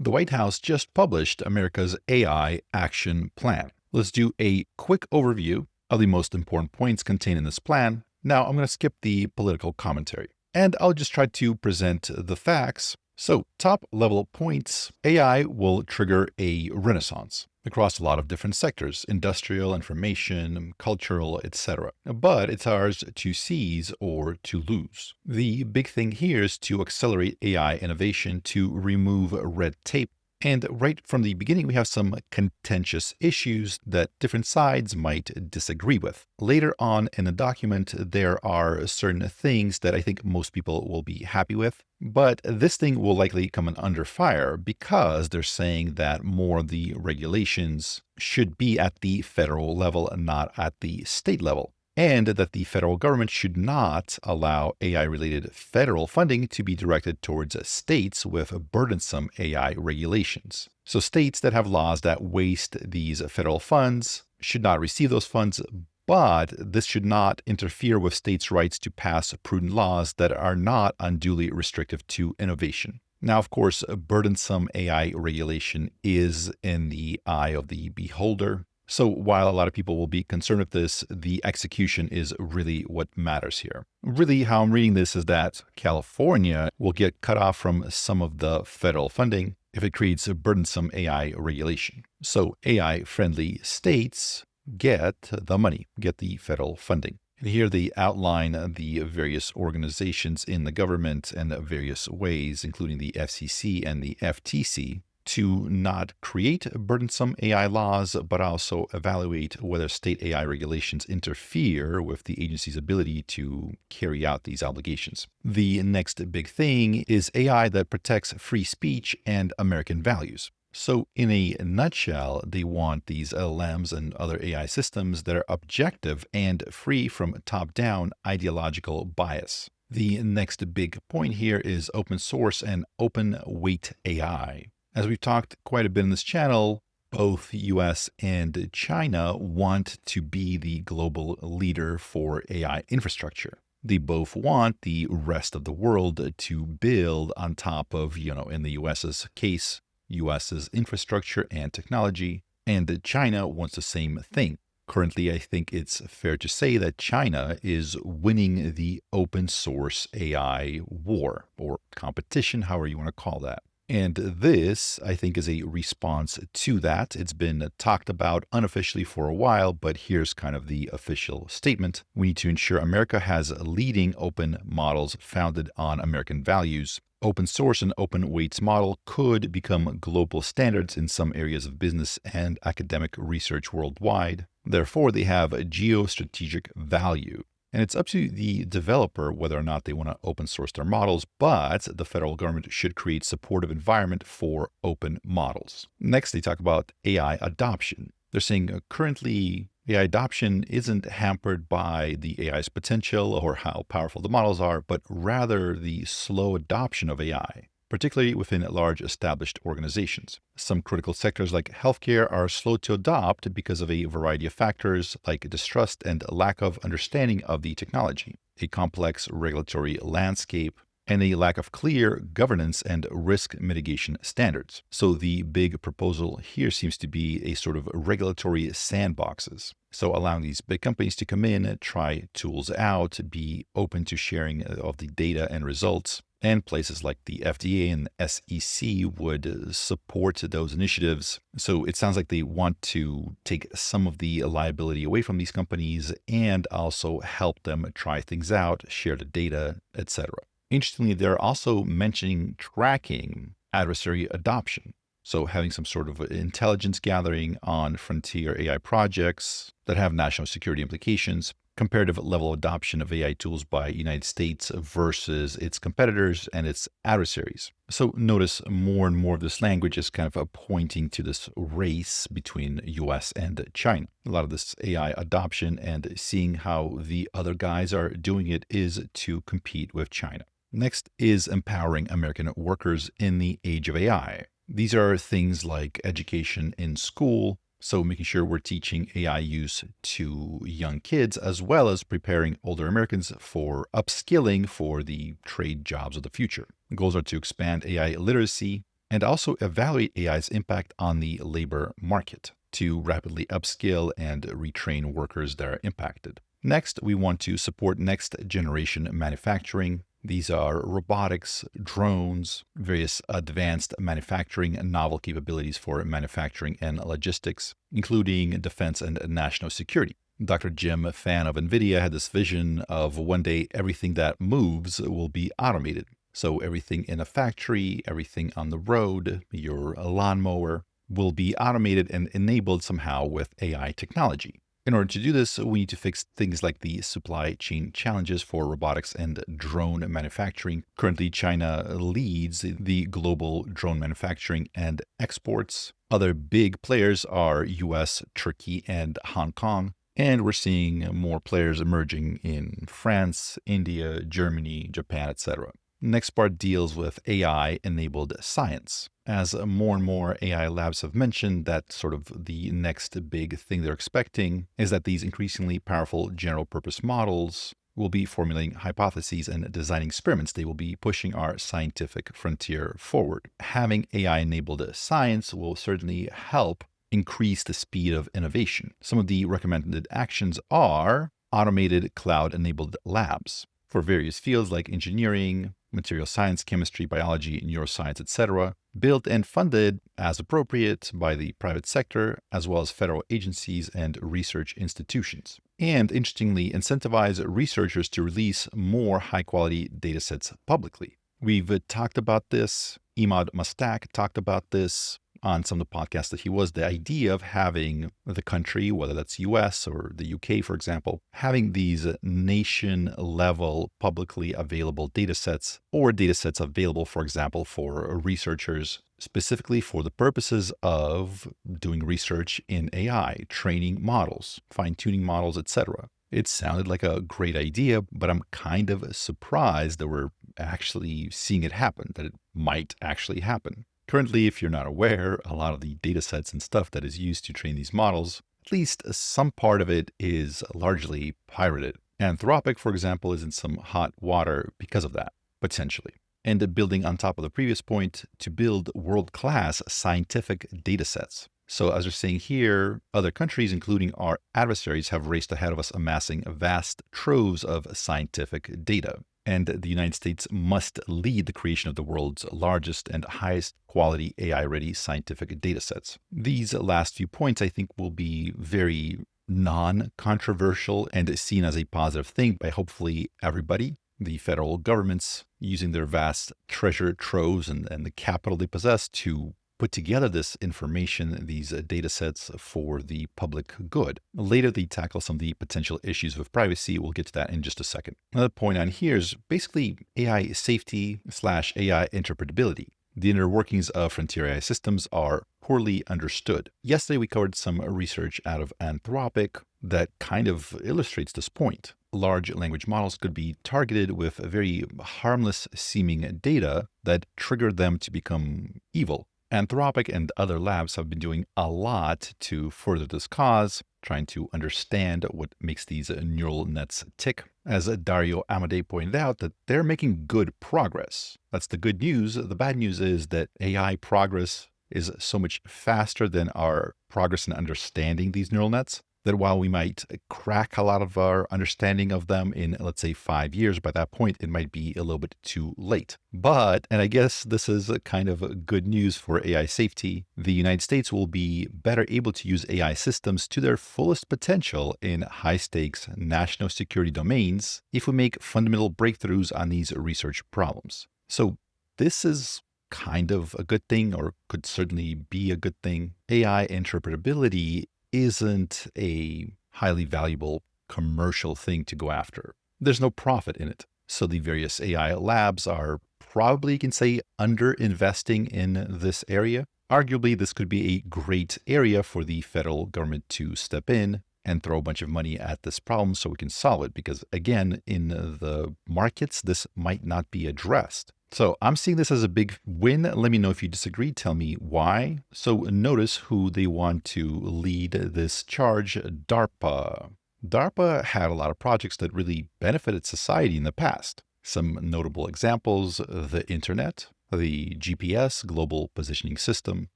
The White House just published America's AI Action Plan. Let's do a quick overview of the most important points contained in this plan. Now, I'm going to skip the political commentary, and I'll just try to present the facts. So, top level points: AI will trigger a renaissance across a lot of different sectors: industrial, information, cultural, etc. But it's ours to seize or to lose. The big thing here is to accelerate AI innovation, to remove red tape. And right from the beginning, we have some contentious issues that different sides might disagree with. Later on in the document, there are certain things that I think most people will be happy with. But this thing will likely come in under fire because they're saying that more of the regulations should be at the federal level and not at the state level, and that the federal government should not allow AI-related federal funding to be directed towards states with burdensome AI regulations. So states that have laws that waste these federal funds should not receive those funds, but this should not interfere with states' rights to pass prudent laws that are not unduly restrictive to innovation. Now, of course, burdensome AI regulation is in the eye of the beholder. So while a lot of people will be concerned with this, the execution is really what matters here. Really, how I'm reading this is that California will get cut off from some of the federal funding if it creates a burdensome AI regulation. So AI-friendly states get the money, get the federal funding. And here they outline the various organizations in the government and various ways, including the FCC and the FTC, to not create burdensome AI laws, but also evaluate whether state AI regulations interfere with the agency's ability to carry out these obligations. The next big thing is AI that protects free speech and American values. So in a nutshell, they want these LLMs and other AI systems that are objective and free from top-down ideological bias. The next big point here is open source and open weight AI. As we've talked quite a bit in this channel, both US and China want to be the global leader for AI infrastructure. They both want the rest of the world to build on top of, in the US's case, US's infrastructure and technology, and China wants the same thing. Currently, I think it's fair to say that China is winning the open source AI war, or competition, however you want to call that. And this, I think, is a response to that. It's been talked about unofficially for a while, but here's kind of the official statement. We need to ensure America has leading open models founded on American values. Open source and open weights model could become global standards in some areas of business and academic research worldwide. Therefore, they have a geostrategic value. And it's up to the developer whether or not they want to open source their models, but the federal government should create supportive environment for open models. Next, they talk about AI adoption. They're saying currently AI adoption isn't hampered by the AI's potential or how powerful the models are, but rather the slow adoption of AI, particularly within large established organizations. Some critical sectors like healthcare are slow to adopt because of a variety of factors like distrust and lack of understanding of the technology, a complex regulatory landscape, and a lack of clear governance and risk mitigation standards. So the big proposal here seems to be a sort of regulatory sandboxes. So allowing these big companies to come in, try tools out, be open to sharing of the data and results. And places like the FDA and SEC would support those initiatives. So it sounds like they want to take some of the liability away from these companies and also help them try things out, share the data, etc. Interestingly, they're also mentioning tracking adversary adoption. So having some sort of intelligence gathering on frontier AI projects that have national security implications, comparative level adoption of AI tools by United States versus its competitors and its adversaries. So notice more and more of this language is kind of pointing to this race between US and China. A lot of this AI adoption and seeing how the other guys are doing it is to compete with China. Next is empowering American workers in the age of AI. These are things like education in school, so making sure we're teaching AI use to young kids, as well as preparing older Americans for upskilling for the trade jobs of the future. The goals are to expand AI literacy and also evaluate AI's impact on the labor market to rapidly upskill and retrain workers that are impacted. Next, we want to support next generation manufacturing. These are robotics, drones, various advanced manufacturing and novel capabilities for manufacturing and logistics, including defense and national security. Dr. Jim, a fan of NVIDIA, had this vision of one day everything that moves will be automated. So everything in a factory, everything on the road, your lawnmower, will be automated and enabled somehow with AI technology. In order to do this, we need to fix things like the supply chain challenges for robotics and drone manufacturing. Currently, China leads the global drone manufacturing and exports. Other big players are US, Turkey, and Hong Kong. And we're seeing more players emerging in France, India, Germany, Japan, etc. Next part deals with AI-enabled science. As more and more AI labs have mentioned, that sort of the next big thing they're expecting is that these increasingly powerful general-purpose models will be formulating hypotheses and designing experiments. They will be pushing our scientific frontier forward. Having AI-enabled science will certainly help increase the speed of innovation. Some of the recommended actions are automated cloud-enabled labs for various fields like engineering, material science, chemistry, biology, neuroscience, etc., built and funded as appropriate by the private sector, as well as federal agencies and research institutions. And interestingly, incentivize researchers to release more high-quality datasets publicly. We've talked about this. Emad Mustak talked about this on some of the podcasts that he was, the idea of having the country, whether that's US or the UK, for example, having these nation-level publicly available data sets or data sets available, for example, for researchers, specifically for the purposes of doing research in AI, training models, fine-tuning models, etc. It sounded like a great idea, but I'm kind of surprised that we're actually seeing it happen, that it might actually happen. Currently, if you're not aware, a lot of the data sets and stuff that is used to train these models, at least some part of it is largely pirated. Anthropic, for example, is in some hot water because of that, potentially. And building on top of the previous point, to build world-class scientific data sets. So as we're saying here, other countries, including our adversaries, have raced ahead of us, amassing vast troves of scientific data. And the United States must lead the creation of the world's largest and highest quality AI-ready scientific data sets. These last few points, I think, will be very non-controversial and seen as a positive thing by hopefully everybody. The federal governments using their vast treasure troves and the capital they possess to put together this information, these data sets for the public good. Later, they tackle some of the potential issues with privacy. We'll get to that in just a second. Another point on here is basically AI safety / AI interpretability. The inner workings of frontier AI systems are poorly understood. Yesterday, we covered some research out of Anthropic that kind of illustrates this point. Large language models could be targeted with very harmless seeming data that triggered them to become evil. Anthropic and other labs have been doing a lot to further this cause, trying to understand what makes these neural nets tick. As Dario Amodei pointed out, that they're making good progress. That's the good news. The bad news is that AI progress is so much faster than our progress in understanding these neural nets, that while we might crack a lot of our understanding of them in, let's say, 5 years, by that point, it might be a little bit too late. But, and I guess this is kind of good news for AI safety, the United States will be better able to use AI systems to their fullest potential in high-stakes national security domains if we make fundamental breakthroughs on these research problems. So this is kind of a good thing, or could certainly be a good thing. AI interpretability isn't a highly valuable commercial thing to go after. There's no profit in it. So the various AI labs are probably, you can say, under-investing in this area. Arguably, this could be a great area for the federal government to step in and throw a bunch of money at this problem so we can solve it. Because again, in the markets, this might not be addressed. So I'm seeing this as a big win. Let me know if you disagree. Tell me why. So notice who they want to lead this charge, DARPA. DARPA had a lot of projects that really benefited society in the past. Some notable examples, the internet. the GPS, Global Positioning System,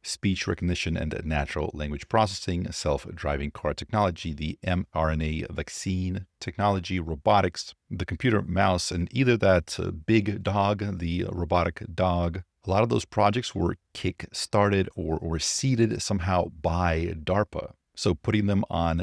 speech recognition and natural language processing, self-driving car technology, the mRNA vaccine technology, robotics, the computer mouse, and either that big dog, the robotic dog. A lot of those projects were kick-started or seeded somehow by DARPA. So putting them on,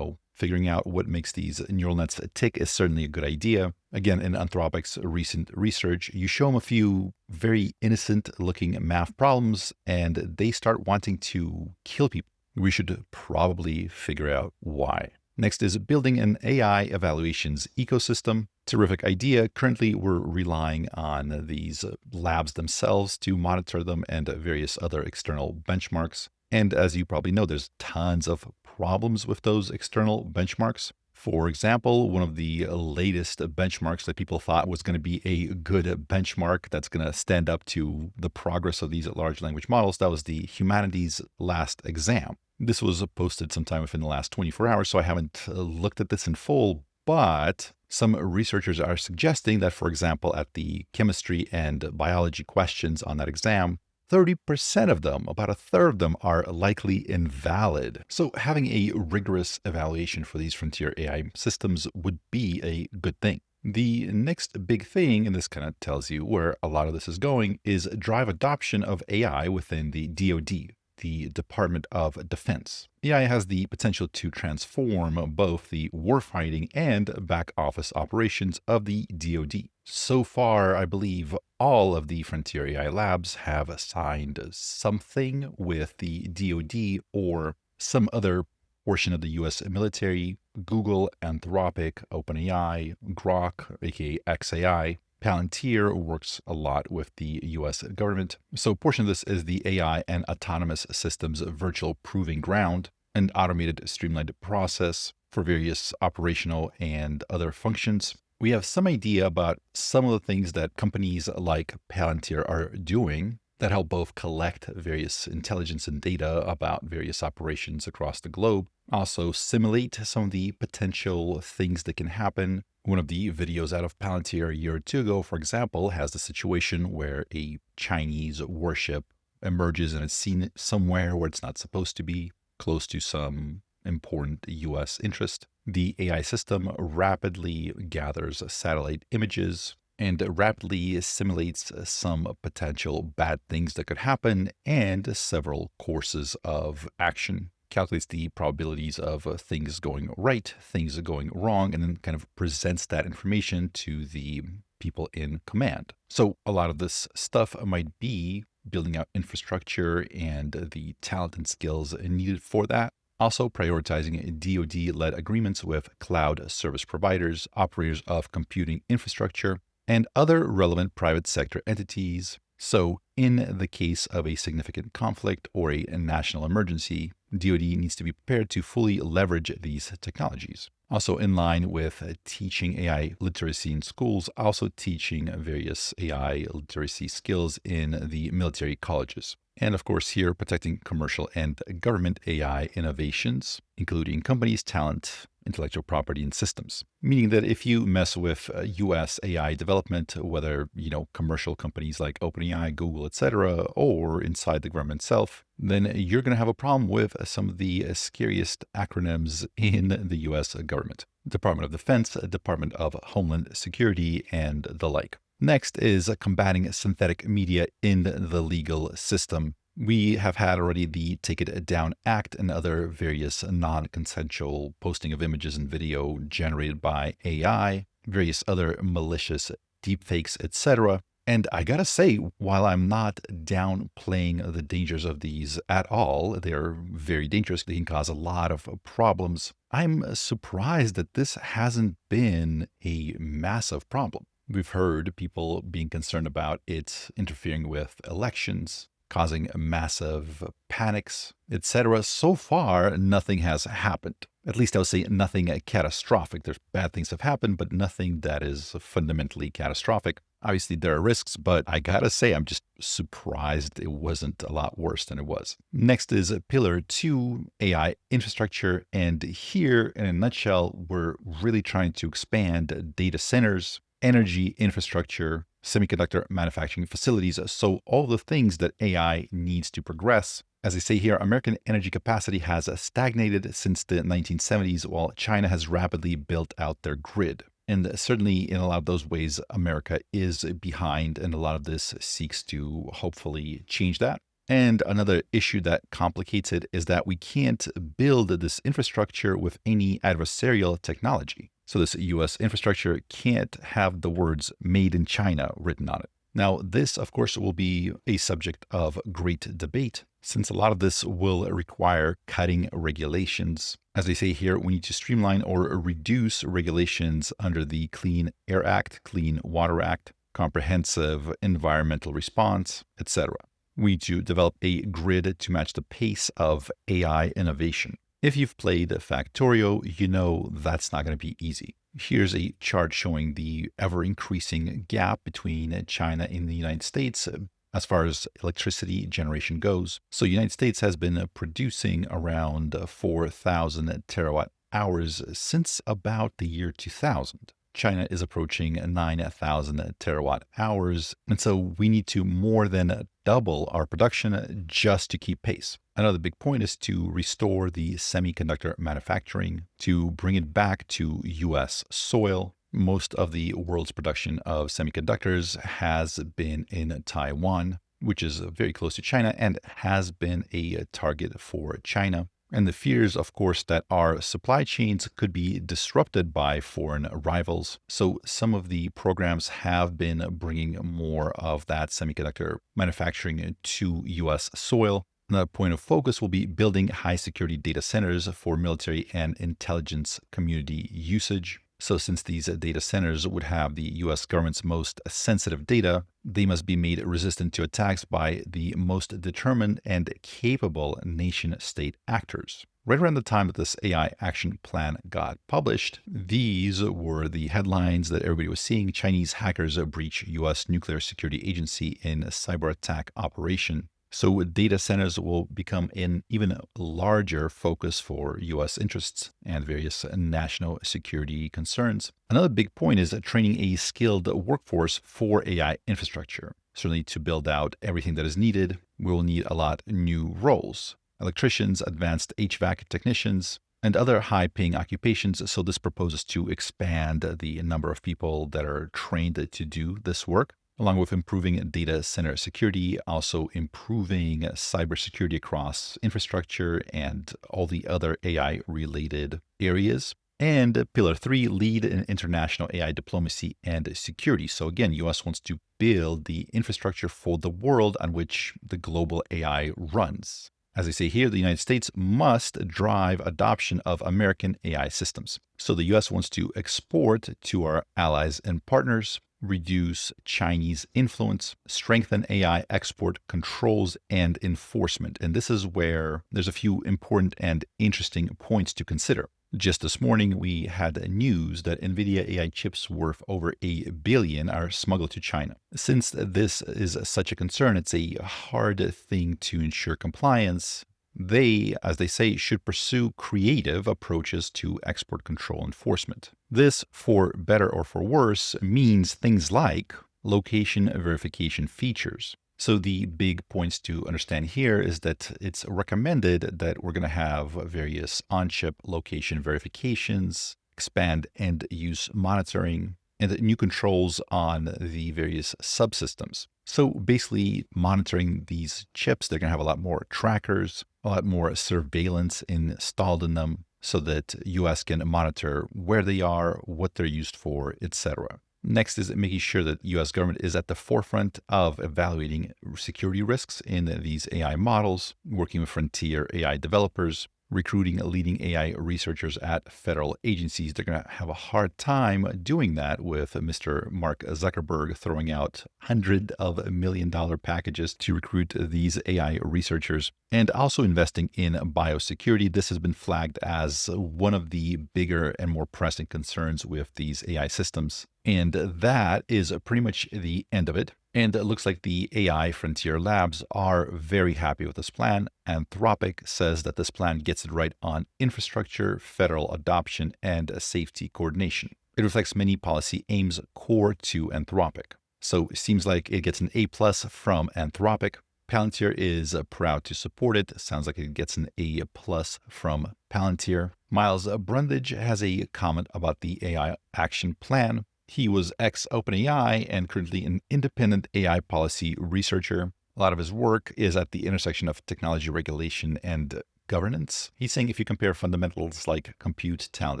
figuring out what makes these neural nets tick is certainly a good idea. Again, in Anthropic's recent research, you show them a few very innocent-looking math problems, and they start wanting to kill people. We should probably figure out why. Next is building an AI evaluations ecosystem. Terrific idea. Currently, we're relying on these labs themselves to monitor them and various other external benchmarks. And as you probably know, there's tons of problems with those external benchmarks. For example, one of the latest benchmarks that people thought was going to be a good benchmark that's going to stand up to the progress of these large language models, that was the humanities last exam. This was posted sometime within the last 24 hours, so I haven't looked at this in full, but some researchers are suggesting that, for example, at the chemistry and biology questions on that exam, 30% of them, about a third of them, are likely invalid. So having a rigorous evaluation for these frontier AI systems would be a good thing. The next big thing, and this kind of tells you where a lot of this is going, is drive adoption of AI within the DoD, the Department of Defense. AI has the potential to transform both the warfighting and back office operations of the DoD. So far, I believe all of the frontier AI labs have signed something with the DoD or some other portion of the US military. Google, Anthropic, OpenAI, Grok, aka XAI, Palantir works a lot with the US government. So a portion of this is the AI and autonomous systems virtual proving ground, an automated streamlined process for various operational and other functions. We have some idea about some of the things that companies like Palantir are doing that help both collect various intelligence and data about various operations across the globe, also simulate some of the potential things that can happen. One of the videos out of Palantir a year or two ago, for example, has the situation where a Chinese warship emerges and it's seen somewhere where it's not supposed to be, close to some important US interest. The AI system rapidly gathers satellite images and rapidly simulates some potential bad things that could happen and several courses of action. Calculates the probabilities of things going right, things going wrong, and then kind of presents that information to the people in command. So a lot of this stuff might be building out infrastructure and the talent and skills needed for that. Also prioritizing DoD-led agreements with cloud service providers, operators of computing infrastructure, and other relevant private sector entities. So in the case of a significant conflict or a national emergency, DoD needs to be prepared to fully leverage these technologies. Also in line with teaching AI literacy in schools, also teaching various AI literacy skills in the military colleges. And of course here, protecting commercial and government AI innovations, including companies, talent, intellectual property, and systems. Meaning that if you mess with US AI development, whether, commercial companies like OpenAI, Google, etc., or inside the government itself, then you're going to have a problem with some of the scariest acronyms in the US government. Department of Defense, Department of Homeland Security, and the like. Next is combating synthetic media in the legal system. We have had already the Take It Down Act and other various non-consensual posting of images and video generated by AI, various other malicious deepfakes, etc. And I gotta say, while I'm not downplaying the dangers of these at all, they're very dangerous. They can cause a lot of problems. I'm surprised that this hasn't been a massive problem. We've heard people being concerned about it interfering with elections, causing massive panics, etc. So far, nothing has happened. At least I would say nothing catastrophic. There's bad things have happened, but nothing that is fundamentally catastrophic. Obviously, there are risks, but I gotta say, I'm just surprised it wasn't a lot worse than it was. Next is Pillar 2, AI infrastructure. And here, in a nutshell, we're really trying to expand data centers, energy infrastructure, semiconductor manufacturing facilities. So all the things that AI needs to progress. As they say here, American energy capacity has stagnated since the 1970s, while China has rapidly built out their grid. And certainly in a lot of those ways, America is behind, and a lot of this seeks to hopefully change that. And another issue that complicates it is that we can't build this infrastructure with any adversarial technology. So this US infrastructure can't have the words made in China written on it. Now, this, of course, will be a subject of great debate, since a lot of this will require cutting regulations. As they say here, we need to streamline or reduce regulations under the Clean Air Act, Clean Water Act, Comprehensive Environmental Response, etc. We need to develop a grid to match the pace of AI innovation. If you've played Factorio, you know that's not going to be easy. Here's a chart showing the ever-increasing gap between China and the United States as far as electricity generation goes. So the United States has been producing around 4,000 terawatt hours since about the year 2000. China is approaching 9,000 terawatt hours. And so we need to more than double our production just to keep pace. Another big point is to restore the semiconductor manufacturing, to bring it back to US soil. Most of the world's production of semiconductors has been in Taiwan, which is very close to China and has been a target for China. And the fears, of course, that our supply chains could be disrupted by foreign rivals. So some of the programs have been bringing more of that semiconductor manufacturing to US soil. Another point of focus will be building high security data centers for military and intelligence community usage. So since these data centers would have the US government's most sensitive data, they must be made resistant to attacks by the most determined and capable nation-state actors. Right around the time that this AI action plan got published, these were the headlines that everybody was seeing. Chinese hackers breach US nuclear security agency in a cyber attack operation. So data centers will become an even larger focus for U.S. interests and various national security concerns. Another big point is training a skilled workforce for AI infrastructure. Certainly to build out everything that is needed, we will need a lot of new roles. Electricians, advanced HVAC technicians, and other high-paying occupations. So this proposes to expand the number of people that are trained to do this work, along with improving data center security, also improving cybersecurity across infrastructure and all the other AI-related areas. And Pillar 3, lead in international AI diplomacy and security. So again, US wants to build the infrastructure for the world on which the global AI runs. As they say here, the United States must drive adoption of American AI systems. So the US wants to export to our allies and partners, reduce Chinese influence, strengthen AI export controls and enforcement. And this is where there's a few important and interesting points to consider. Just this morning, we had news that NVIDIA AI chips worth over $1 billion are smuggled to China. Since this is such a concern, it's a hard thing to ensure compliance. They, as they say, should pursue creative approaches to export control enforcement. This, for better or for worse, means things like location verification features. So the big points to understand here is that it's recommended that we're going to have various on-chip location verifications, expand end-use monitoring, and new controls on the various subsystems. So basically monitoring these chips, they're going to have a lot more trackers, a lot more surveillance installed in them so that US can monitor where they are, what they're used for, etc. Next is making sure that US government is at the forefront of evaluating security risks in these AI models, working with frontier AI developers, recruiting leading AI researchers at federal agencies. They're going to have a hard time doing that with Mr. Mark Zuckerberg throwing out hundreds of million-dollar packages to recruit these AI researchers, and also investing in biosecurity. This has been flagged as one of the bigger and more pressing concerns with these AI systems. And that is pretty much the end of it. And it looks like the AI frontier labs are very happy with this plan. Anthropic says that this plan gets it right on infrastructure, federal adoption, and safety coordination. It reflects many policy aims core to Anthropic. So it seems like it gets an A plus from Anthropic. Palantir is proud to support it. Sounds like it gets an A plus from Palantir. Miles Brundage has a comment about the AI action plan. He was ex-OpenAI and currently an independent AI policy researcher. A lot of his work is at the intersection of technology regulation and governance. He's saying if you compare fundamentals like compute, talent,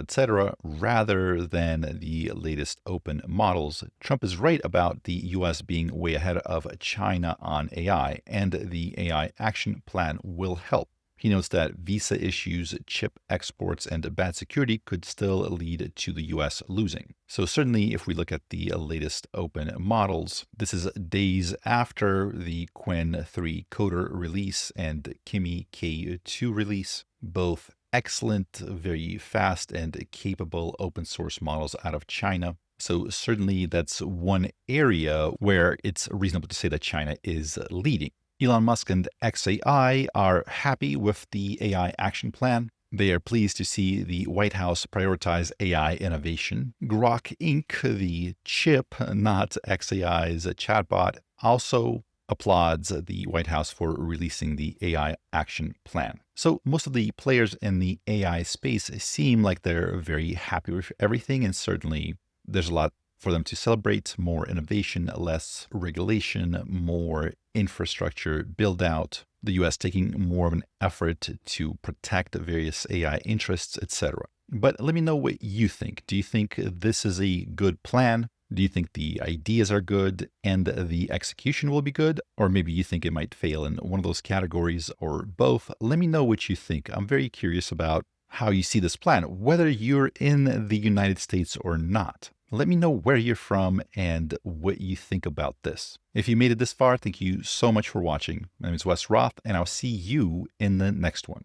etc., rather than the latest open models, Trump is right about the US being way ahead of China on AI, and the AI action plan will help. He notes that visa issues, chip exports, and bad security could still lead to the US losing. So certainly if we look at the latest open models, this is days after the Qwen 3 coder release and Kimi K2 release, both excellent, very fast and capable open source models out of China. So certainly that's one area where it's reasonable to say that China is leading. Elon Musk and xAI are happy with the AI action plan. They are pleased to see the White House prioritize AI innovation. Grok Inc., the chip, not xAI's chatbot, also applauds the White House for releasing the AI action plan. So most of the players in the AI space seem like they're very happy with everything, and certainly there's a lot for them to celebrate: more innovation, less regulation, more infrastructure build out, the US taking more of an effort to protect various AI interests, etc. But let me know what you think. Do you think this is a good plan? Do you think the ideas are good and the execution will be good? Or maybe you think it might fail in one of those categories or both? Let me know what you think. I'm very curious about how you see this plan, whether you're in the United States or not. Let me know where you're from and what you think about this. If you made it this far, thank you so much for watching. My name is Wes Roth, and I'll see you in the next one.